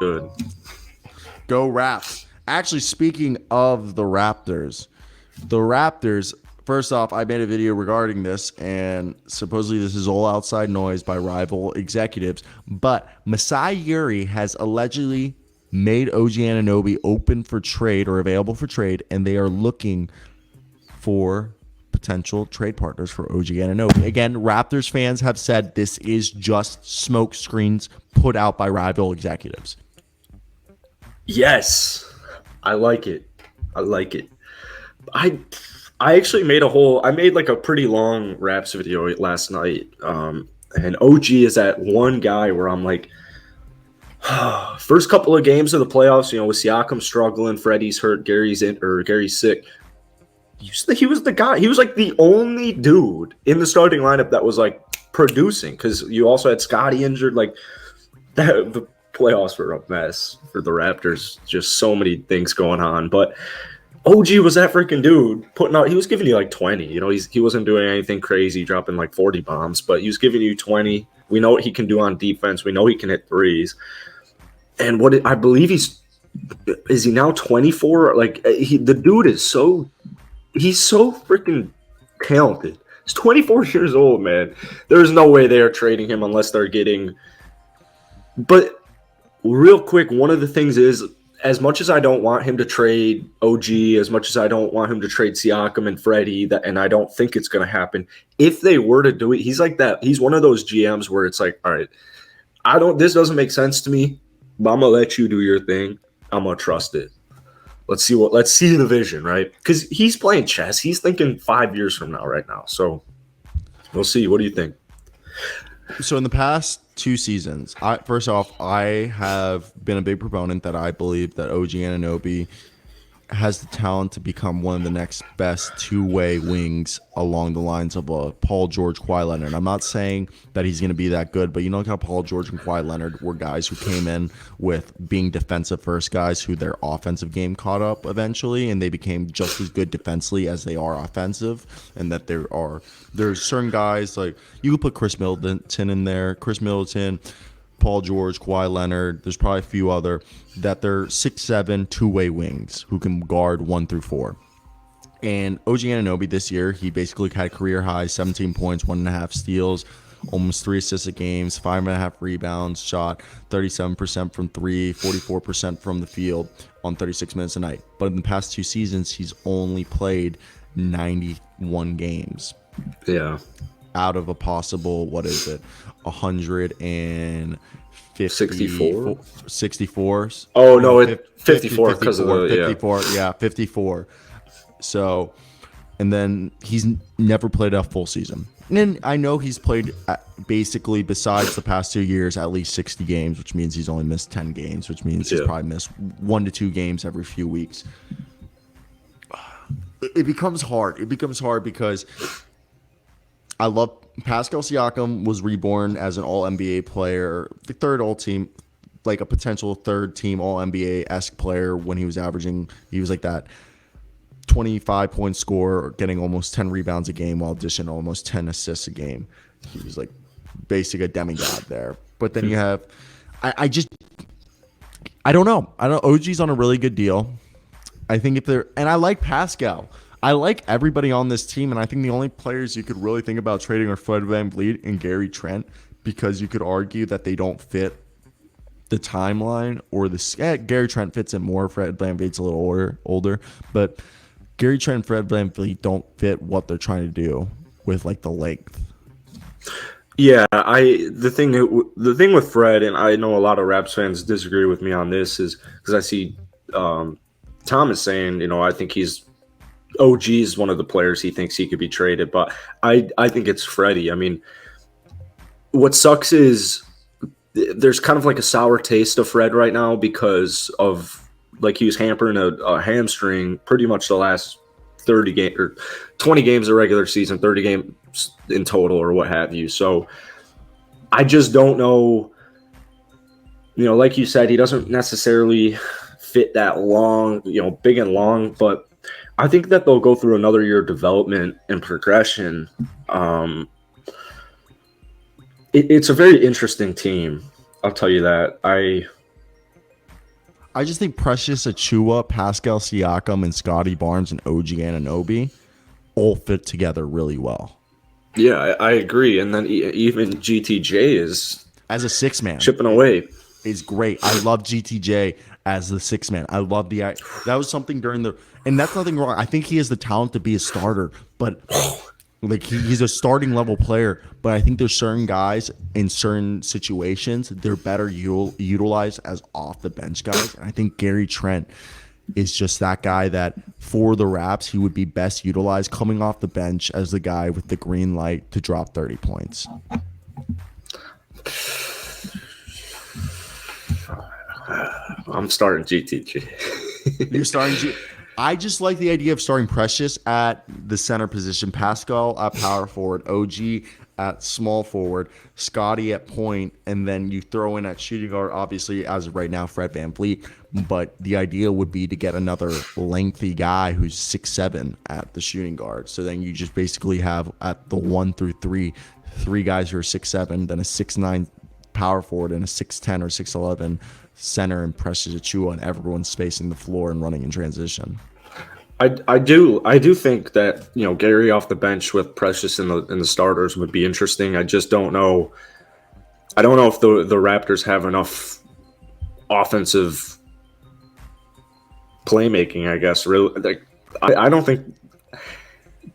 good. Go Raps. Actually, speaking of the Raptors, first off, I made a video regarding this, and supposedly this is all outside noise by rival executives. But Masai Ujiri has allegedly made OG Anunoby open for trade or available for trade, and they are looking for potential trade partners for OG Anunoby. Again, Raptors fans have said this is just smoke screens put out by rival executives. Yes, I like it. I like it. I I actually made like a pretty long Raps video last night. And OG is that one guy where I'm like, first couple of games of the playoffs, with Siakam struggling, Freddie's hurt, Gary's sick. He was the guy. He was like the only dude in the starting lineup that was like producing, because you also had Scotty injured. Like the playoffs were a mess for the Raptors. Just so many things going on, but OG was that freaking dude putting out. He was giving you like 20. He wasn't doing anything crazy, dropping like 40 bombs, but he was giving you 20. We know what he can do on defense. We know he can hit threes. And I believe is he now 24? Like the dude is he's so freaking talented. He's 24 years old, man. There's no way they are trading him unless they're getting. But real quick, one of the things is, as much as I don't want him to trade OG, as much as I don't want him to trade Siakam and Freddie, and I don't think it's going to happen, if they were to do it, he's like that. He's one of those GMs where it's like, all right, this doesn't make sense to me, but I'm going to let you do your thing. I'm going to trust it. Let's see the vision, right? Because he's playing chess. He's thinking 5 years from now right now. So we'll see. What do you think? So in the past 2 seasons, first off, I have been a big proponent that I believe that OG Anunoby has the talent to become one of the next best two-way wings along the lines of Paul George, Kawhi Leonard. I'm not saying that he's going to be that good, but how Paul George and Kawhi Leonard were guys who came in with being defensive-first guys who their offensive game caught up eventually, and they became just as good defensively as they are offensive, and that there's certain guys, like you could put Chris Middleton in there, Paul George, Kawhi Leonard, there's probably a few other, that they're 6'7", two-way wings who can guard 1 through 4. And OG Anunoby this year, he basically had career highs, 17 points, 1.5 steals, almost 3 assists a game, 5.5 rebounds, shot 37% from 3, 44% from the field on 36 minutes a night. But in the past 2 seasons, he's only played 91 games. Yeah. Out of a possible, 150, 64. Oh no, 54 because of the 54. Yeah, 54. So, and then he's never played a full season. And I know he's played basically, besides the past 2 years, at least 60 games, which means he's only missed 10 games, which means he's probably missed 1 to 2 games every few weeks. It becomes hard. Because I love Pascal Siakam was reborn as an All-NBA player, the third All-Team, like a potential third-team All-NBA-esque player when he was like that 25-point scorer, getting almost 10 rebounds a game while dishing almost 10 assists a game. He was like basically a demigod there. But then you have, I don't know. OG's on a really good deal. I think and I like Pascal. I like everybody on this team, and I think the only players you could really think about trading are Fred VanVleet and Gary Trent, because you could argue that they don't fit the timeline, or Gary Trent fits in more. Fred VanVleet's a little older, but Gary Trent and Fred VanVleet don't fit what they're trying to do with like the length. Yeah, the thing with Fred, and I know a lot of Raps fans disagree with me on this, is because I see Thomas saying, I think OG is one of the players he thinks he could be traded, but I think it's Freddie. I mean, what sucks is there's kind of like a sour taste of Fred right now because of, like, he was hampering a hamstring pretty much the last 30 games or 20 games of regular season, 30 games in total or what have you. So I just don't know, like you said, he doesn't necessarily fit that long, big and long, but I think that they'll go through another year of development and progression. It's a very interesting team. I'll tell you that. I just think Precious Achua, Pascal Siakam, and Scotty Barnes and OG Anunoby all fit together really well. Yeah, I agree. And then even GTJ is As a six man, chipping away. is great. I love GTJ as the six man. I love that was something during the, and that's nothing wrong. I think he has the talent to be a starter, but like he's a starting level player. But I think there's certain guys in certain situations they're better utilized as off the bench guys. And I think Gary Trent is just that guy that for the Raps he would be best utilized coming off the bench as the guy with the green light to drop 30 points. I'm starting GTG. You're starting I just like the idea of starting Precious at the center position, Pascal at power forward, OG at small forward, Scotty at point, and then you throw in at shooting guard, obviously, as of right now, Fred VanVleet. But the idea would be to get another lengthy guy who's 6'7" at the shooting guard. So then you just basically have at the 1 through 3, 3 guys who are 6'7", then a 6'9" power forward and a 6'10" or 6'11" center and Precious Achua, and everyone's spacing the floor and running in transition. I do think that Gary off the bench with Precious in the starters would be interesting. I just don't know. I don't know if the Raptors have enough offensive playmaking. I guess really. Like, I don't think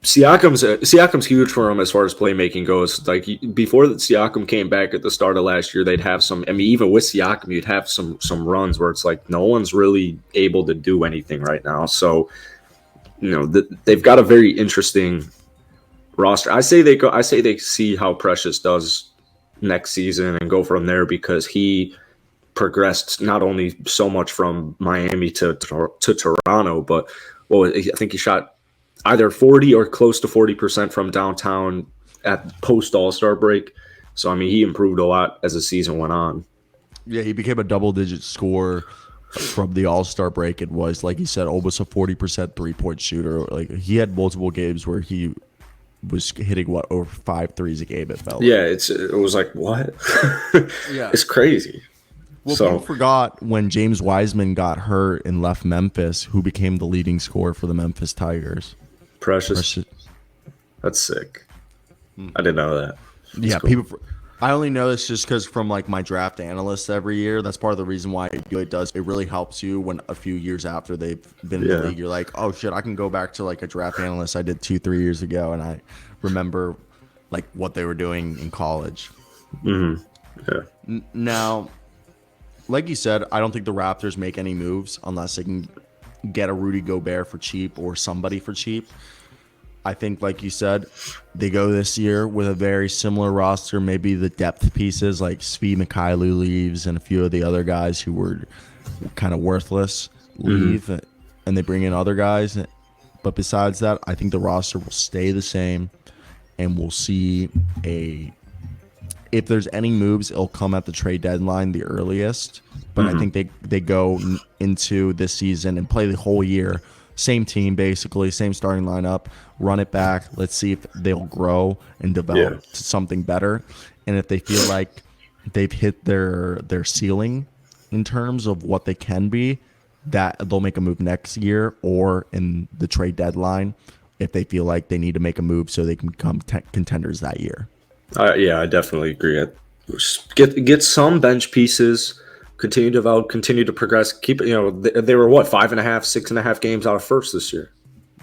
Siakam's huge for him as far as playmaking goes. Like before that Siakam came back at the start of last year, they'd have some. I mean, even with Siakam, you'd have some runs where it's like no one's really able to do anything right now. So. They've got a very interesting roster. I say they see how Precious does next season and go from there because he progressed not only so much from Miami to Toronto, but I think he shot either 40 or close to 40% from downtown at post All-Star break. So I mean, he improved a lot as the season went on. Yeah, he became a double-digit scorer from the All-Star break. It was, like you said, almost a 40% three-point shooter. Like he had multiple games where he was hitting over 5 threes a game. It felt. Yeah, it was like what? Yeah, it's crazy. Well, people forgot when James Wiseman got hurt and left Memphis, who became the leading scorer for the Memphis Tigers. Precious. That's sick. I didn't know that. That's cool. I only know this just because from like my draft analysts every year. That's part of the reason why it really helps you when a few years after they've been in the league, you're like, oh shit, I can go back to like a draft analyst I did 2-3 years ago, and I remember like what they were doing in college. Mm-hmm. Yeah. Now, like you said, I don't think the Raptors make any moves unless they can get a Rudy Gobert for cheap or somebody for cheap. I think, like you said, they go this year with a very similar roster. Maybe the depth pieces like Svi Mikhailiuk leaves and a few of the other guys who were kind of worthless leave, and they bring in other guys. But besides that, I think the roster will stay the same, and we'll see if there's any moves, it'll come at the trade deadline the earliest. But I think they go into this season and play the whole year. Same team, basically, same starting lineup, run it back. Let's see if they'll grow and develop to something better. And if they feel like they've hit their ceiling in terms of what they can be, that they'll make a move next year or in the trade deadline if they feel like they need to make a move so they can become contenders that year. Yeah, I definitely agree. Get some bench pieces. Continue to develop, continue to progress. Keep they were 5.5, 6.5 games out of first this year.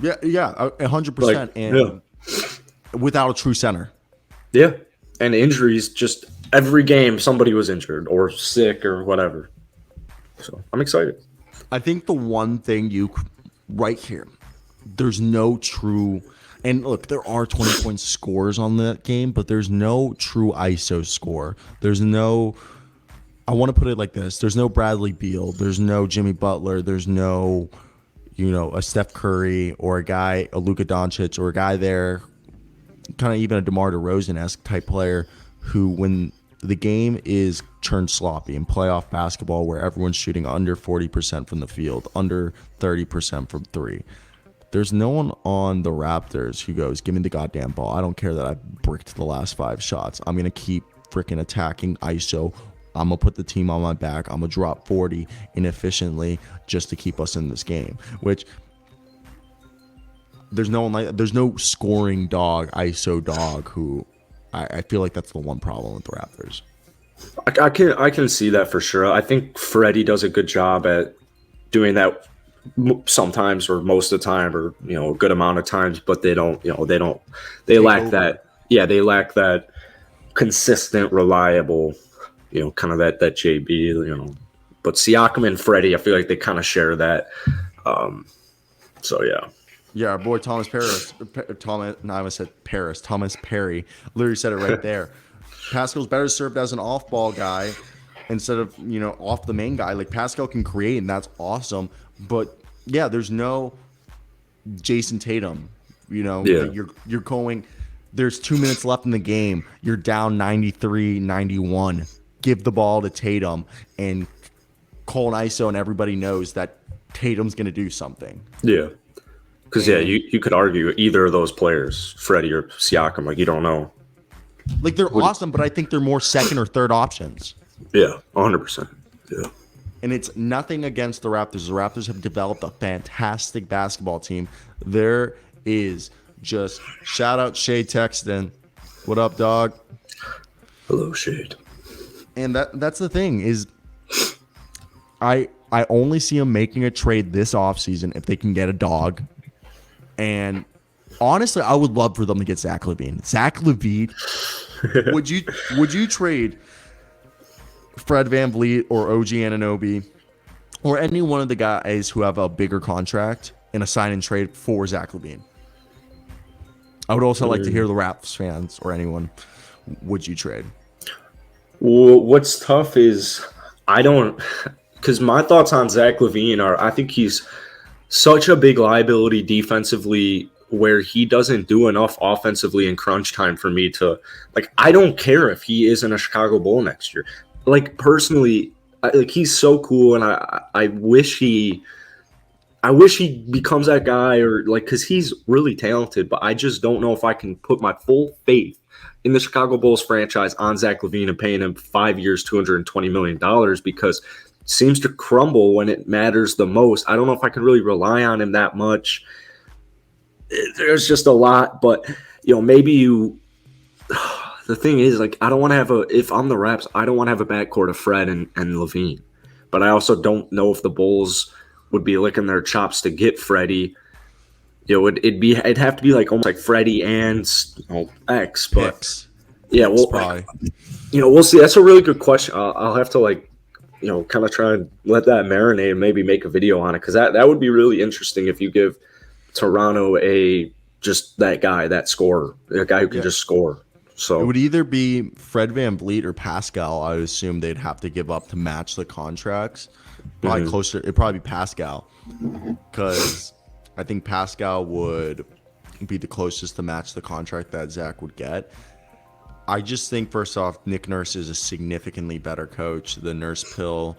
Yeah, 100%, and without a true center. Yeah, and injuries. Just every game, somebody was injured or sick or whatever. So I'm excited. I think the one thing right here, there's no true. And look, there are 20-point scores on that game, but there's no true ISO score. There's no. I want to put it like this. There's no Bradley Beal. There's no Jimmy Butler. There's no, a Steph Curry or a Luka Doncic or a guy there, kind of even a DeMar DeRozan-esque type player who, when the game is turned sloppy in playoff basketball where everyone's shooting under 40% from the field, under 30% from three, there's no one on the Raptors who goes, give me the goddamn ball. I don't care that I bricked the last 5 shots. I'm going to keep freaking attacking ISO I'm going to put the team on my back. I'm going to drop 40 inefficiently just to keep us in this game, which there's no scoring dog, ISO dog who I feel like that's the one problem with the Raptors. I can see that for sure. I think Freddie does a good job at doing that sometimes or most of the time or a good amount of times, but they lack that. Yeah, they lack that consistent, reliable, kind of that JB. But Siakam and Freddie, I feel like they kind of share that. So yeah. Yeah, our boy Thomas Perry literally said it right there. Pascal's better served as an off-ball guy instead of, off the main guy. Like, Pascal can create, and that's awesome. But, yeah, there's no Jason Tatum. Yeah. You're going – there's 2 minutes left in the game. You're down 93-91. Give the ball to Tatum and call an ISO, and everybody knows that Tatum's going to do something. Yeah. Because, you could argue either of those players, Freddie or Siakam, like, you don't know. Like, they're awesome, but I think they're more second or third options. Yeah, 100%. Yeah. And it's nothing against the Raptors. The Raptors have developed a fantastic basketball team. There is just shout out Shade Texton. What up, dog? Hello, Shade. And that's the thing is I only see them making a trade this offseason if they can get a dog. And honestly, I would love for them to get Zach LaVine. Zach LaVine, would you trade Fred VanVleet or OG Anunoby or any one of the guys who have a bigger contract in a sign and trade for Zach LaVine? I would also like to hear the Raps fans or anyone. Would you trade? Well, what's tough is because my thoughts on Zach LaVine are I think he's such a big liability defensively where he doesn't do enough offensively in crunch time for me to I don't care if he isn't a Chicago Bull next year. Like, personally, he's so cool, and I wish he becomes that guy, or because he's really talented, but I just don't know if I can put my full faith in the Chicago Bulls franchise on Zach LaVine and paying him 5 years, $220 million, because it seems to crumble when it matters the most. I don't know if I can really rely on him that much. There's just a lot, but maybe the thing is, I don't want to have if I'm the Raps, I don't want to have a backcourt of Fred and LaVine. But I also don't know if the Bulls would be licking their chops to get Freddie. It'd have to be almost like Freddie and X. But Picks. Yeah, well, we'll see. That's a really good question. I'll have to kind of try and let that marinate and maybe make a video on it, because that would be really interesting if you give Toronto just that guy, that scorer, a guy who can just score. So it would either be Fred VanVleet or Pascal. I would assume they'd have to give up to match the contracts. Probably closer. It'd probably be Pascal, because I think Pascal would be the closest to match the contract that Zach would get. I just think, first off, Nick Nurse is a significantly better coach than Nurse Pill.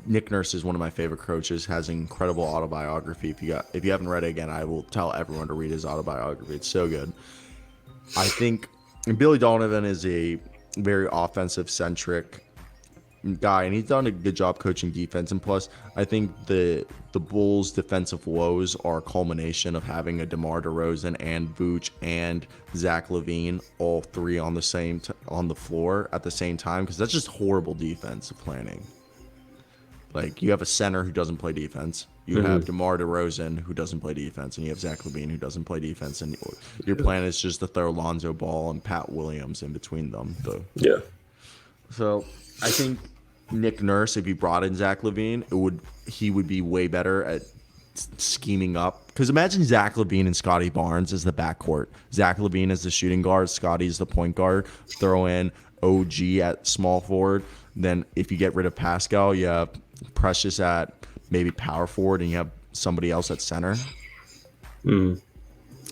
Nick Nurse is one of my favorite coaches, has an incredible autobiography. If you haven't read it, again, I will tell everyone to read his autobiography. It's so good. I think Billy Donovan is a very offensive-centric guy, and he's done a good job coaching defense. And plus, I think the Bulls' defensive woes are a culmination of having a DeMar DeRozan and Vooch and Zach LaVine, all three on the floor at the same time, because that's just horrible defensive planning. You have a center who doesn't play defense. You have DeMar DeRozan who doesn't play defense, and you have Zach LaVine who doesn't play defense. And your plan is just to throw Lonzo Ball and Pat Williams in between them. Yeah. So I think Nick Nurse, if he brought in Zach LaVine, he would be way better at scheming up. Because imagine Zach LaVine and Scotty Barnes as the backcourt. Zach LaVine as the shooting guard, Scotty as the point guard. Throw in OG at small forward. Then if you get rid of Pascal, you have Precious at maybe power forward, and you have somebody else at center. I don't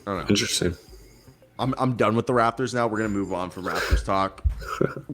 know. Interesting. I'm done with the Raptors now. We're gonna move on from Raptors talk.